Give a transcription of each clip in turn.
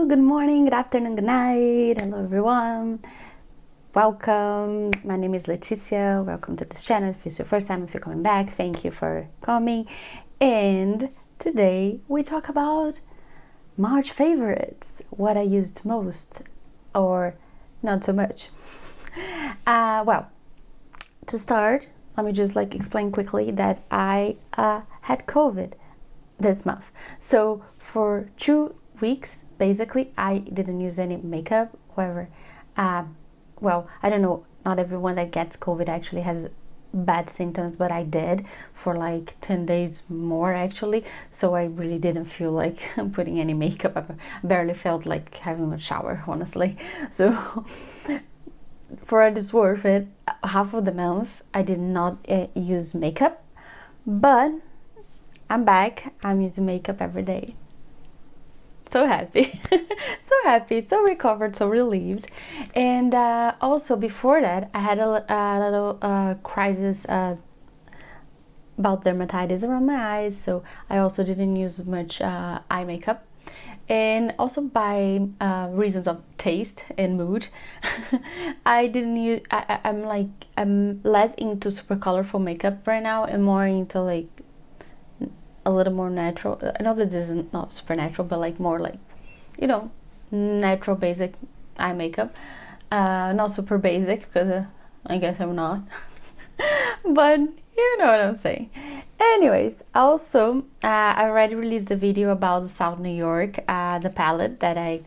good morning, good afternoon, good night. Hello everyone. Welcome. My name is Leticia. Welcome to this channel. If it's your first time, if you're coming back, thank you for coming. And today we talk about March favorites, what I used most or not so much. Well, to start, let me just explain quickly that I had COVID this month. So for 2 weeks, basically, I didn't use any makeup. However, well, I don't know, not everyone that gets COVID actually has bad symptoms, but I did for 10 days more actually. So I really didn't feel like putting any makeup. I barely felt like having a shower, honestly. So for it is worth it, half of the month I did not use makeup, but I'm back. I'm using makeup every day. So happy. So happy, so recovered, so relieved. And also before that I had a little crisis about dermatitis around my eyes, so I also didn't use much eye makeup. And also by reasons of taste and mood, I didn't use, I'm less into super colorful makeup right now and more into a little more natural. I know that this is not super natural, but more natural basic eye makeup. Not super basic because I guess I'm not. But you know what I'm saying. Anyways, also I already released the video about the South New York, the palette that it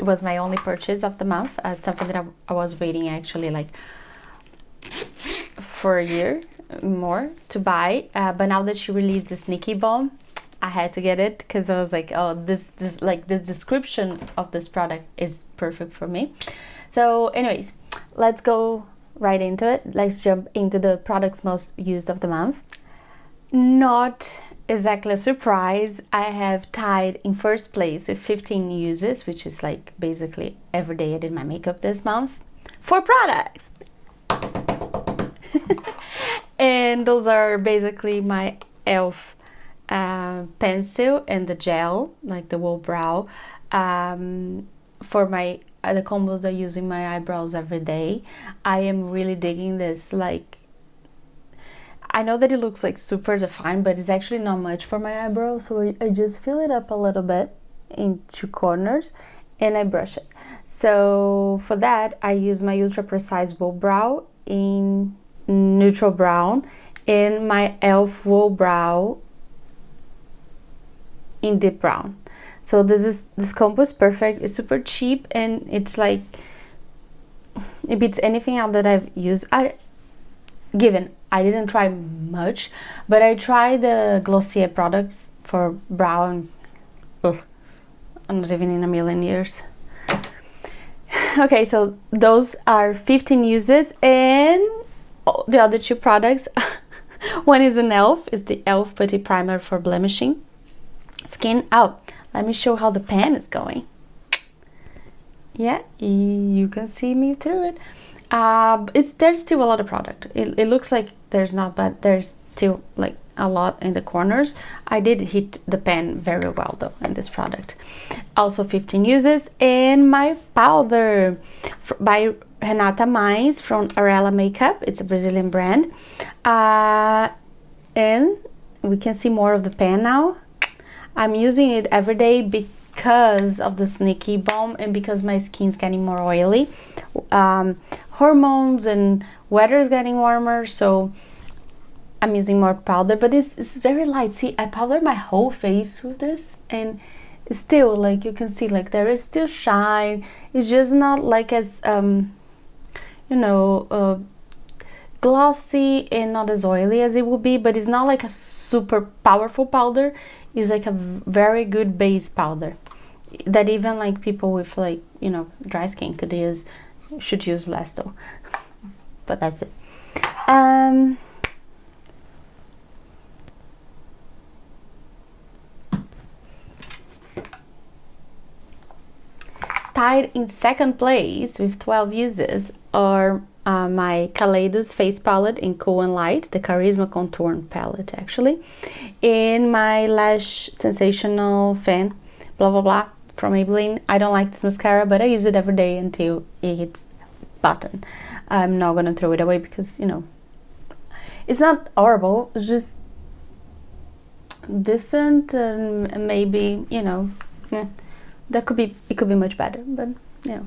was my only purchase of the month. Something that I was waiting actually for a year more to buy, but now that she released the Sneaky Bomb, I had to get it because I was like, oh, this the description of this product is perfect for me. So anyways, let's go right into it. Let's jump into the products most used of the month. Not exactly a surprise, I have Tide in first place with 15 uses, which is basically every day I did my makeup this month. 4 products. And those are basically my E.L.F pencil and the gel, the wool brow. For my the combos I use in my eyebrows every day. I am really digging this. I know that it looks super defined, but it's actually not much for my eyebrows, so I just fill it up a little bit in 2 corners and I brush it. So for that I use my ultra precise wool brow in neutral brown and my E.L.F wool brow in deep brown. So this combo is perfect. It's super cheap and it's it beats anything else that I've used. I didn't try much, but I tried the Glossier products for brow and I'm not even in a million years. Okay, so those are 15 uses, and the other 2 products, one is an E.L.F, is the E.L.F Putty Primer for Blemishing skin. Let me show how the pan is going. Yeah, you can see me through it. There's still a lot of product. It looks like there's not, but there's still a lot in the corners. I did hit the pan very well though in this product. Also 15 uses. And my powder by Renata Meins from Arela Makeup. It's a Brazilian brand. And we can see more of the pan now. I'm using it every day because of the Sneaky Bomb and because my skin's getting more oily. Hormones and weather is getting warmer, so I'm using more powder, but it's very light. See, I powdered my whole face with this and it's still you can see there is still shine. It's just not as glossy and not as oily as it would be, but it's not a super powerful powder. It's a very good base powder that even people with dry skin should use less though. But that's it. Tied in second place with 12 uses are my Kaleidos face palette in Cool and Light, the Charisma Contour palette actually, and my Lash Sensational Fan, blah blah blah, from Maybelline. I don't like this mascara, but I use it every day until it hits button. I'm not gonna throw it away because, you know, it's not horrible, it's just decent, and maybe, you know, yeah, it could be much better, but you know.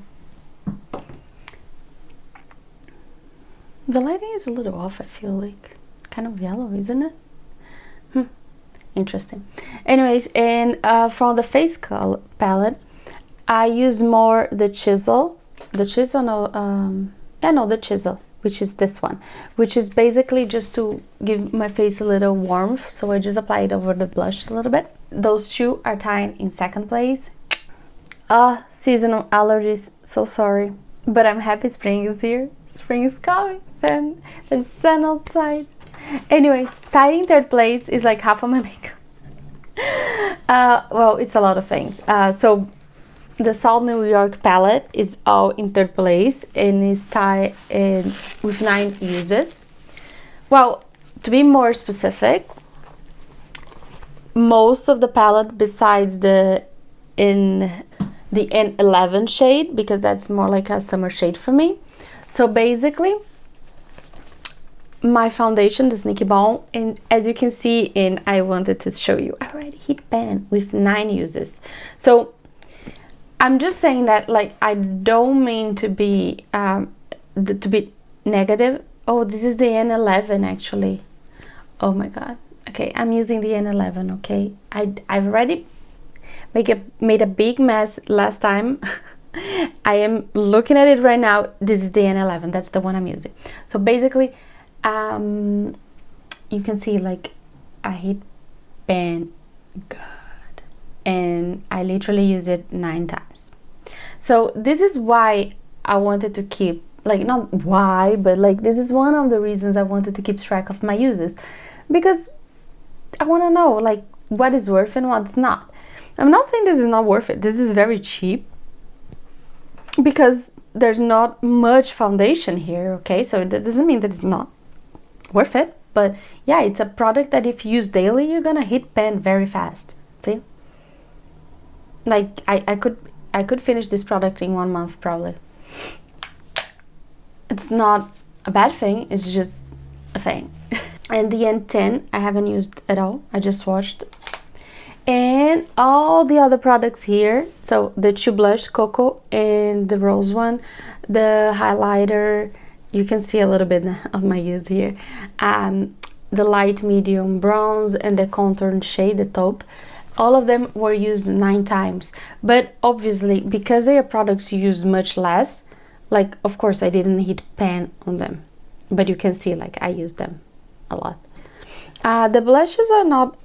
The lighting is a little off, I feel like. Kind of yellow, isn't it? Interesting. Anyways, and from the face color palette, I use more the chisel. The chisel, the chisel, which is this one, which is basically just to give my face a little warmth. So I just apply it over the blush a little bit. Those two are tied in second place. Seasonal allergies, so sorry. But I'm happy spring is here. Spring is coming, and there's sun outside. Anyways, tied in third place is like half of my makeup. Well, it's a lot of things. So the Salt New York palette is all in third place and is tied in with 9 uses. Well, to be more specific, most of the palette besides the N11 shade, because that's more like a summer shade for me. So basically, my foundation, the Sneaky Bone, and as you can see, and I wanted to show you, I already hit pan with 9 uses. So I'm just saying that, like, I don't mean to be negative. Oh, this is the N11 actually. Oh my god. Okay, I'm using the N11. Okay, I've already made a big mess last time. I am looking at it right now. This is the N11. That's the one I'm using. So basically, you can see, like, I hit pan good, and I literally use it 9 times. So this is why I wanted to keep, like, not why, but like, this is one of the reasons I wanted to keep track of my uses, because I want to know, like, what is worth and what's not. I'm not saying this is not worth it. This is very cheap because there's not much foundation here, okay? So that doesn't mean that it's not worth it, but yeah, it's a product that if you use daily, you're gonna hit pan very fast. See, like, I could finish this product in 1 month probably. It's not a bad thing, it's just a thing. And the N10 I haven't used at all, I just swatched. And all the other products here, so the 2 blush, Cocoa, and the rose one, the highlighter, you can see a little bit of my use here, the light medium bronze, and the contour shade, the Taupe, all of them were used 9 times. But obviously, because they are products you use much less, like, of course I didn't hit pan on them, but you can see, like, I use them a lot. The blushes are not,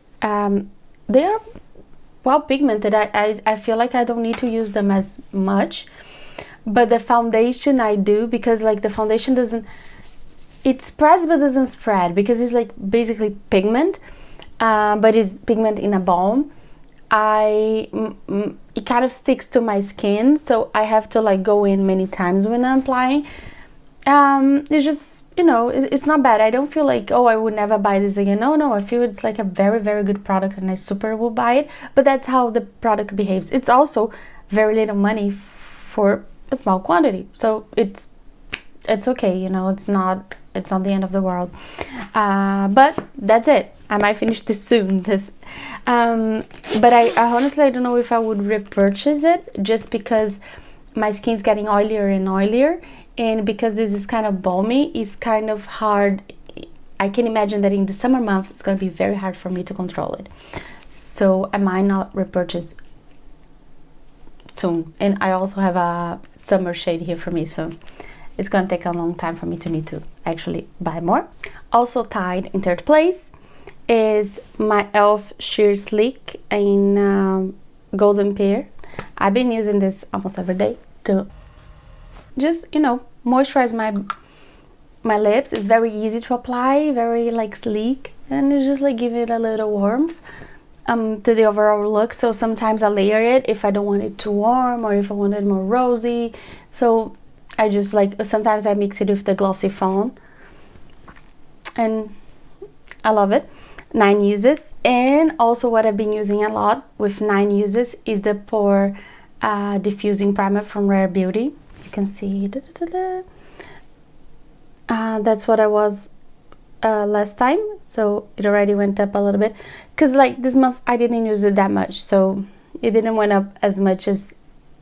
they are well pigmented. I feel like I don't need to use them as much, but the foundation I do, because, like, the foundation doesn't, it spreads but doesn't spread, because it's like basically pigment, but it's pigment in a balm. It kind of sticks to my skin, so I have to, like, go in many times when I'm applying. It's just, you know, it's not bad. I don't feel like, oh, I would never buy this again. No, I feel it's like a very, very good product and I super will buy it, but that's how the product behaves. It's also very little money for a small quantity, so it's okay, you know, it's not the end of the world. But that's it. I might finish this soon, but I honestly, I don't know if I would repurchase it, just because my skin's getting oilier and oilier, and because this is kind of balmy, it's kind of hard. I can imagine that in the summer months it's going to be very hard for me to control it, so I might not repurchase soon. And I also have a summer shade here for me, so it's going to take a long time for me to need to actually buy more. Also tied in third place is my E.L.F. Sheer Sleek in Golden Pear. I've been using this almost every day to just, you know, moisturize my lips. It's very easy to apply, very, like, sleek, and it's just like give it a little warmth to the overall look. So sometimes I layer it if I don't want it too warm, or if I want it more rosy. So I just, like, sometimes I mix it with the glossy foam, and I love it. 9 uses. And also what I've been using a lot with 9 uses is the Pore diffusing primer from Rare Beauty. You can see that's what I was last time, so it already went up a little bit, because like this month I didn't use it that much, so it didn't went up as much as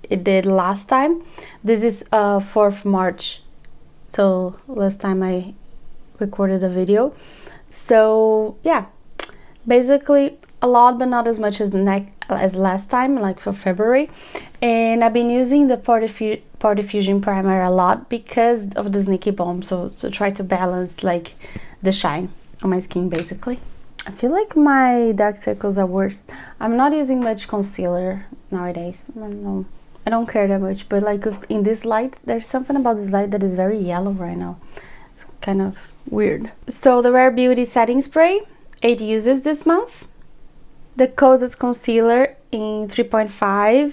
it did last time. This is 4th March, so last time I recorded a video. So yeah, basically a lot, but not as much as last time, like for February. And I've been using the Pore diffusion primer a lot because of the Sneaky Bomb, so to try to balance like the shine on my skin. Basically, I feel like my dark circles are worse. I'm not using much concealer nowadays. I don't care that much, but like in this light, there's something about this light that is very yellow right now. It's kind of weird. So the Rare Beauty setting spray, 8 uses this month. The Cosas concealer in 3.5,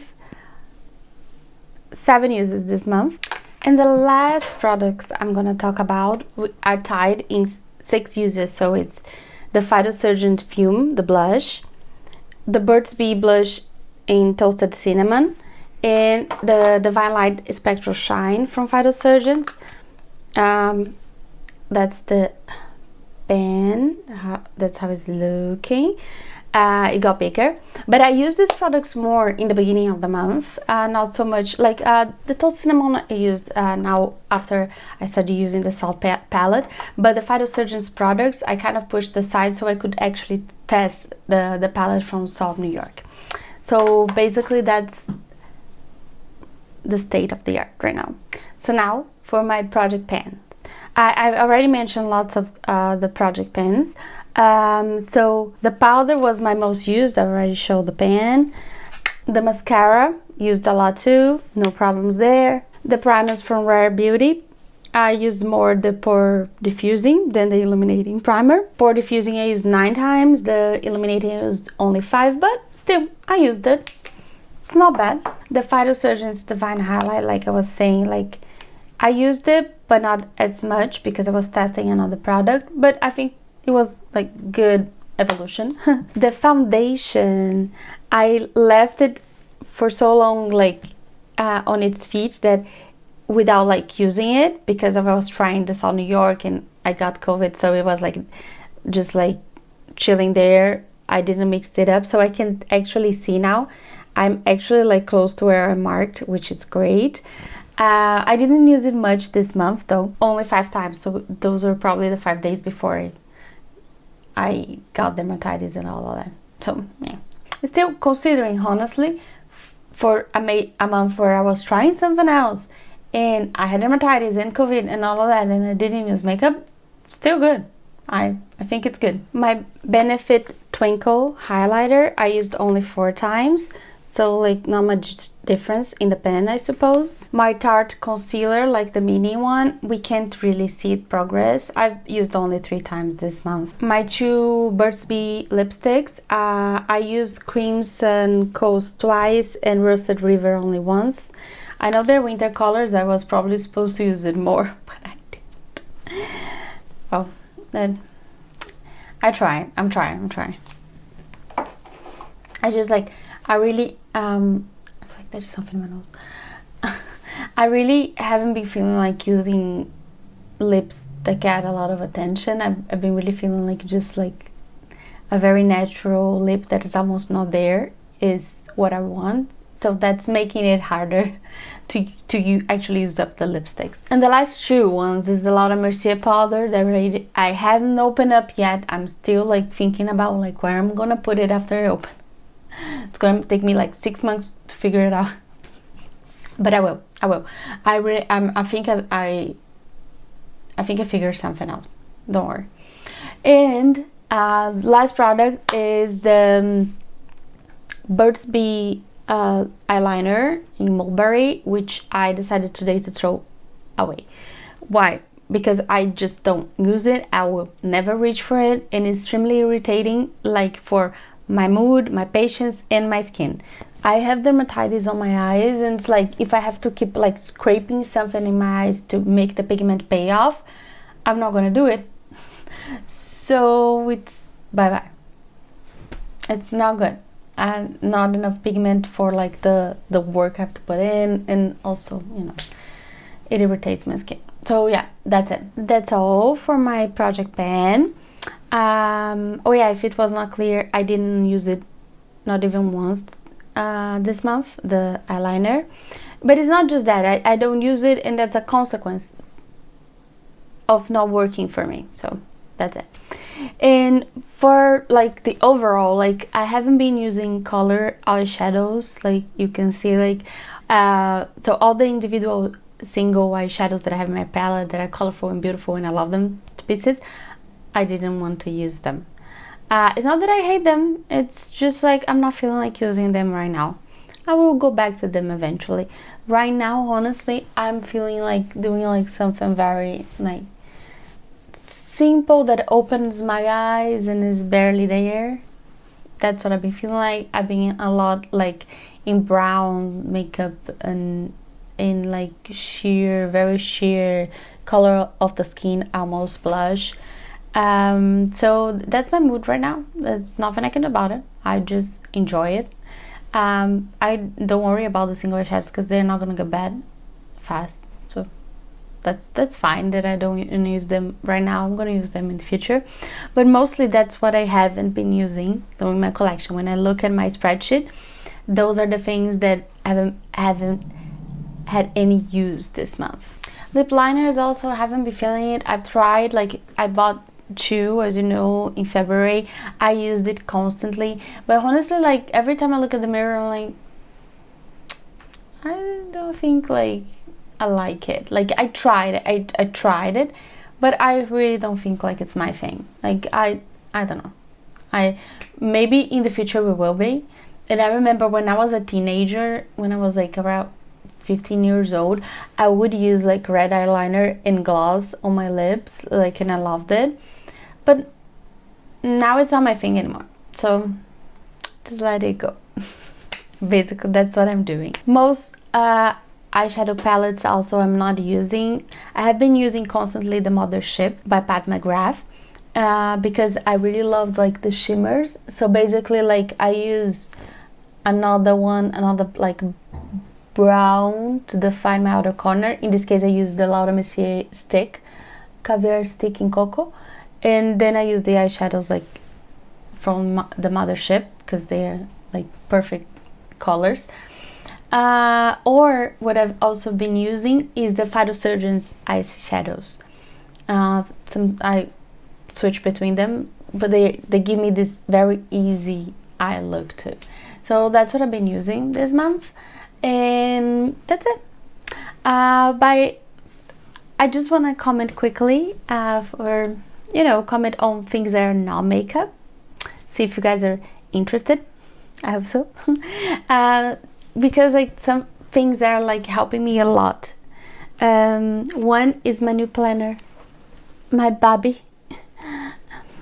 7 uses this month. And the last products I'm gonna talk about are Tide in 6 uses. So it's the Phytosurgent Fume, the blush, the Burt's Bee blush in Toasted Cinnamon, and the Divine Light Spectral Shine from Phytosurgent. That's the pen, that's how it's looking. It got bigger, but I use these products more in the beginning of the month, not so much like the Toasted Cinnamon I used now after I started using the Salt palette, but the Phytosurgent's products I kind of pushed aside so I could actually test the palette from Salt New York. So basically that's the state of the art right now. So now for my project pens. I've already mentioned lots of the project pens. So the powder was my most used. I already showed the pen. The mascara used a lot too, no problems there. The primers from Rare Beauty, I used more the Pore diffusing than the illuminating primer. Pore diffusing I used 9 times, the illuminating I used only 5, but still I used it. It's not bad. The Phytosurgent's Divine Highlight, like I was saying, like I used it but not as much because I was testing another product, but I think it was like good evolution. The foundation, I left it for so long like on its feet that without like using it, because I was trying this out New York and I got COVID, so it was like just like chilling there. I didn't mix it up, so I can actually see now I'm actually like close to where I marked, which is great. I didn't use it much this month though, only 5 times, so those are probably the 5 days before I got dermatitis and all of that. So yeah, still considering honestly for a month where I was trying something else and I had dermatitis and COVID and all of that, and I didn't use makeup, still good. I think it's good. My Benefit Twinkle highlighter I used only 4 times, so like not much difference in the pen, I suppose. My Tarte concealer, like the mini one, we can't really see it progress. I've used only 3 times this month. My 2 Burt's Bee lipsticks, I used Crimson Coast twice and Roasted River only once. I know they're winter colors, I was probably supposed to use it more, but I didn't. Oh, then I'm trying. I just like, I really I feel like there's something in my nose. I really haven't been feeling like using lips that get a lot of attention. I've been really feeling like just like a very natural lip that is almost not there is what I want. So that's making it harder to actually use up the lipsticks. And the last 2 ones is the Laura Mercier powder that I haven't opened up yet. I'm still like thinking about like where I'm gonna put it after I open. It's gonna take me like 6 months to figure it out, but I will. I think I figured something out. Don't worry. And last product is the Burt's Bee eyeliner in Mulberry, which I decided today to throw away. Why? Because I just don't use it. I will never reach for it, and it's extremely irritating, like for my mood, my patience, and my skin. I have dermatitis on my eyes, and it's like if I have to keep like scraping something in my eyes to make the pigment pay off, I'm not gonna do it. So it's bye-bye. It's not good. And not enough pigment for like the work I have to put in, and also, you know, it irritates my skin. So yeah, that's it. That's all for my project pan. Oh yeah, if it was not clear, I didn't use it not even once this month, the eyeliner. But it's not just that, I don't use it, and that's a consequence of not working for me. So that's it. And for like the overall, like I haven't been using color eyeshadows, like you can see, like so all the individual single eyeshadows that I have in my palette that are colorful and beautiful and I love them to pieces, I didn't want to use them. It's not that I hate them, it's just like I'm not feeling like using them right now. I will go back to them eventually. Right now, honestly, I'm feeling like doing like something very like simple that opens my eyes and is barely there. That's what I've been feeling like. I've been a lot like in brown makeup and in like sheer, very sheer color of the skin, almost blush. So that's my mood right now. There's nothing I can do about it. I just enjoy it. I don't worry about the single eyeshadows because they're not gonna get bad fast. So that's fine that I don't use them right now. I'm gonna use them in the future, but mostly that's what I haven't been using in my collection. When I look at my spreadsheet, those are the things that I haven't had any use this month. Lip liners also haven't been feeling it. I've tried, like I bought 2, as you know, in February. I used it constantly, but honestly, like every time I look at the mirror, I'm like, I don't think like I like it. Like I tried it, but I really don't think like it's my thing. Like I don't know. I maybe in the future we will be. And I remember when I was a teenager, when I was like around 15 years old, I would use like red eyeliner and gloss on my lips, like, and I loved it. But now it's not my thing anymore, so just let it go. Basically, that's what I'm doing. Most eyeshadow palettes also I'm not using. I have been using constantly the Mothership by Pat McGrath because I really love like the shimmers. So basically, like I use another like brown to define my outer corner. In this case, I use the Laura Mercier stick, Caviar stick in Cocoa, and then I use the eyeshadows like from the Mothership because they're like perfect colors. Or what I've also been using is the Phytosurgeon's eyeshadows. I switch between them, but they give me this very easy eye look too. So that's what I've been using this month, and that's it. I just want to comment quickly for, you know, comment on things that are not makeup. See if you guys are interested. I hope so. Because like some things that are like helping me a lot. One is my new planner, my Bobby.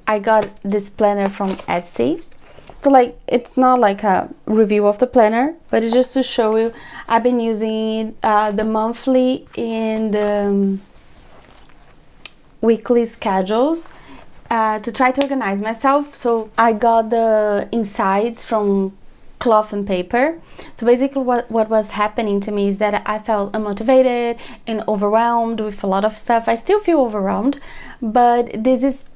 I got this planner from Etsy. So like it's not like a review of the planner, but it's just to show you I've been using the monthly and the weekly schedules to try to organize myself. So I got the insides from Cloth and Paper. So basically what was happening to me is that I felt unmotivated and overwhelmed with a lot of stuff. I still feel overwhelmed, but this is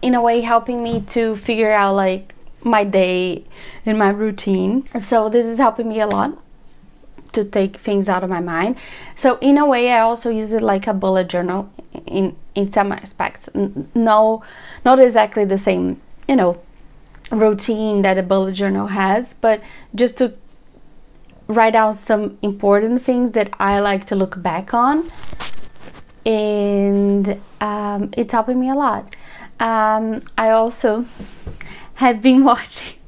in a way helping me to figure out like my day and my routine. So this is helping me a lot to take things out of my mind. So in a way I also use it like a bullet journal in some aspects. No, not exactly the same, you know, routine that a bullet journal has, but just to write down some important things that I like to look back on, and it's helping me a lot. I also have been watching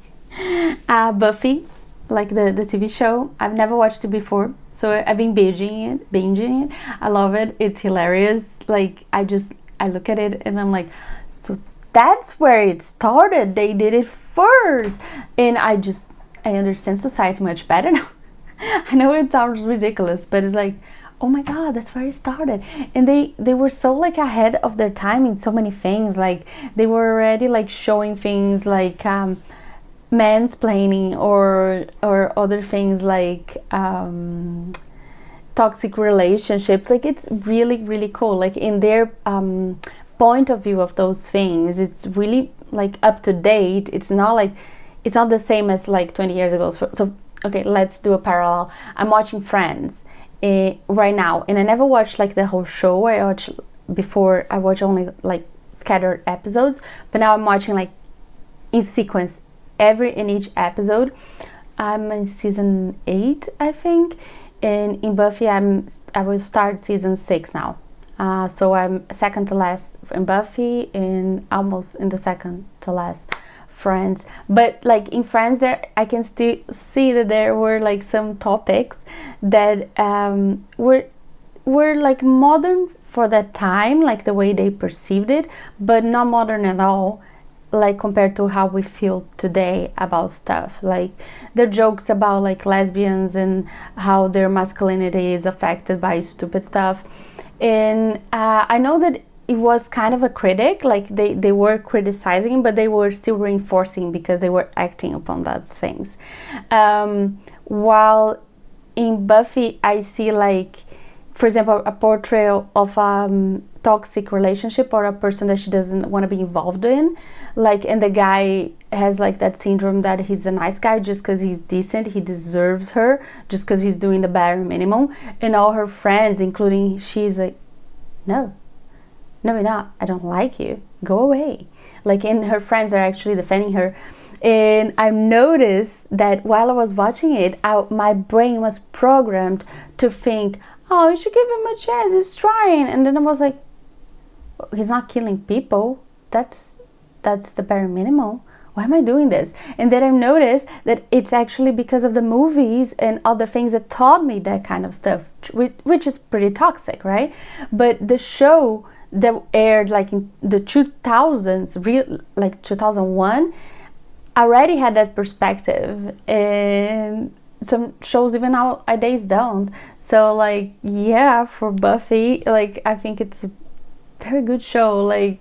Buffy, like the TV show. I've never watched it before, so I've been binging it. I love it. It's hilarious. Like I look at it and I'm like, so that's where it started. They did it first, and I understand society much better now. I know it sounds ridiculous, but it's like, oh my god, that's where it started. And they were so like ahead of their time in so many things. Like they were already like showing things like mansplaining or other things like toxic relationships. Like it's really cool. Like in their point of view of those things, it's really like up to date. It's not the same as like 20 years ago. So okay, let's do a parallel. I'm watching Friends right now, and I never watched like the whole show. I watched only like scattered episodes, but now I'm watching like in sequence in each episode. I'm in season 8, I think, and in Buffy I will start season 6 now. So I'm second to last in Buffy and almost in the second to last Friends. But like in Friends, there I can still see that there were like some topics that were like modern for that time, like the way they perceived it, but not modern at all, like compared to how we feel today about stuff. Like their jokes about like lesbians and how their masculinity is affected by stupid stuff. And I know that it was kind of a critic, like they were criticizing, but they were still reinforcing because they were acting upon those things. While in Buffy, I see like, for example, a portrayal of toxic relationship or a person that she doesn't want to be involved in, like, and the guy has like that syndrome that he's a nice guy just because he's decent, he deserves her just because he's doing the bare minimum, and all her friends, including she's like, no you're not, I don't like you, go away. Like, and her friends are actually defending her. And I noticed that while I was watching it, my brain was programmed to think, oh, you should give him a chance, he's trying. And then I was like, he's not killing people, that's the bare minimum, why am I doing this? And then I noticed that it's actually because of the movies and other things that taught me that kind of stuff, which is pretty toxic, right? But the show that aired like in the 2000s, like 2001, already had that perspective, and some shows even nowadays don't. So like, yeah, for Buffy, like I think it's a very good show. Like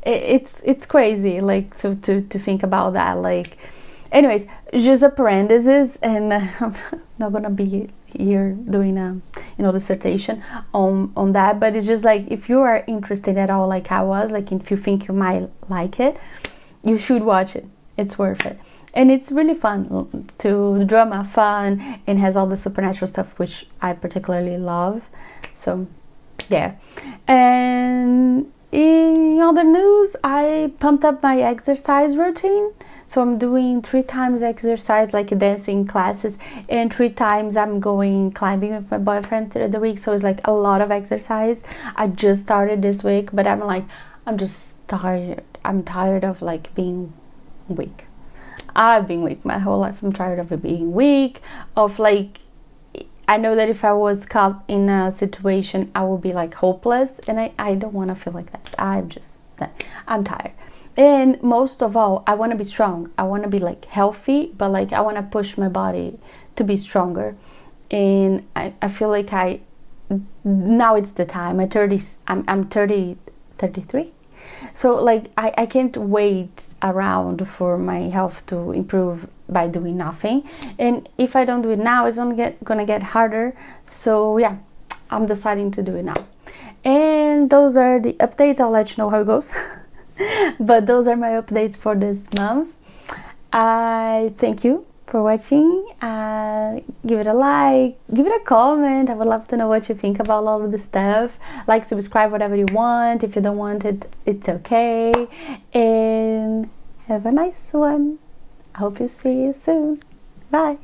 it's crazy, like to think about that. Like, anyways, just a parenthesis, and I'm not gonna be here doing a dissertation on that, but it's just like, if you are interested at all, like I was, like if you think you might like it, you should watch it. It's worth it, and it's really fun, to drama fun, and has all the supernatural stuff, which I particularly love. So yeah. And in other news, I pumped up my exercise routine. So I'm doing 3 times exercise, like dancing classes, and 3 times I'm going climbing with my boyfriend through the week. So it's like a lot of exercise. I just started this week, but I'm just tired. I'm tired of like being weak. I've been weak my whole life. I'm tired of being weak, of like, I know that if I was caught in a situation, I would be like hopeless, and I don't want to feel like that. I'm tired. And most of all, I want to be strong. I want to be like healthy, but like I want to push my body to be stronger. And I feel like now it's the time. I'm 33. So like I can't wait around for my health to improve by doing nothing. And if I don't do it now, it's gonna get harder. So yeah, I'm deciding to do it now. And those are the updates. I'll let you know how it goes. But those are my updates for this month. I thank you for watching. Give it a like, give it a comment. I would love to know what you think about all of this stuff. Like, subscribe, whatever you want. If you don't want it, it's okay. And have a nice one. I hope you see you soon. Bye.